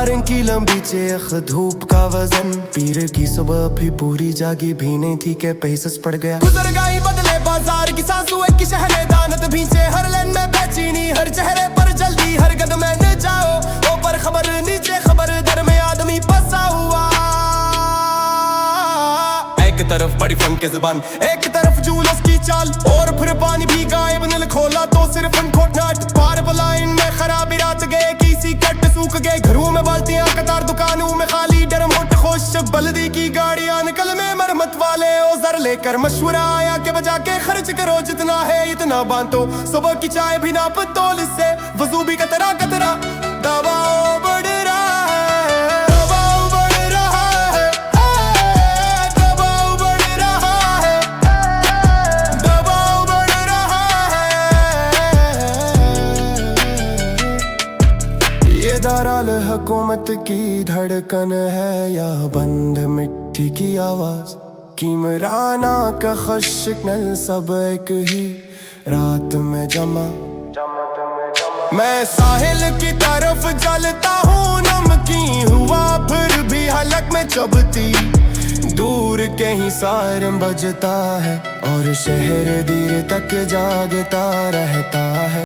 12 की लंबी चेख धूप का वजन, पीर की सुबह भी पूरी जागी भी नहीं थी के पेसस पड़ गया। गुजर गई बदले बाजार की सांसू की शहरे दानत भींचे, हर लेन में बेचीनी हर चेहरे पर जल्दी, हर कदम में न जाओ ऊपर खबर नीचे खबर, दर में आदमी फंसा हुआ। एक तरफ बड़ी फन के जुबान, एक तरफ जुलूस की चाल, और फिर पानी भी गायब, नल खोला तो सिर्फ खोटनाट। पार लाइन में खराबी रात गए, किसी कट सूख गए, घरों में बाल्टियां कतार, दुकानों में खाली डर मोट खुश, बल्दी की गाड़ियां निकल में मरम्मत वाले औजार लेकर, मशवरा आया के बजा के खर्च करो जितना है इतना बांटो, सुबह की चाय भी ना पतोल से, वजू भी कतरा कतरा, दबाओ बढ़ रहा है, दबाओ बढ़ रहा है, दबाओ बढ़ रहा है, दबाओ बढ़ रहा है। ये दाराल हुकूमत की धड़कन है या बंद मिट्टी की आवाज, कीमराना का खशनल सब एक ही रात में जमा। मैं साहिल की तरफ चलता हूँ, नमकी हुआ फिर भी हलक में चुभती, दूर के ही सारम बजता है और शहर देर तक जागता रहता है।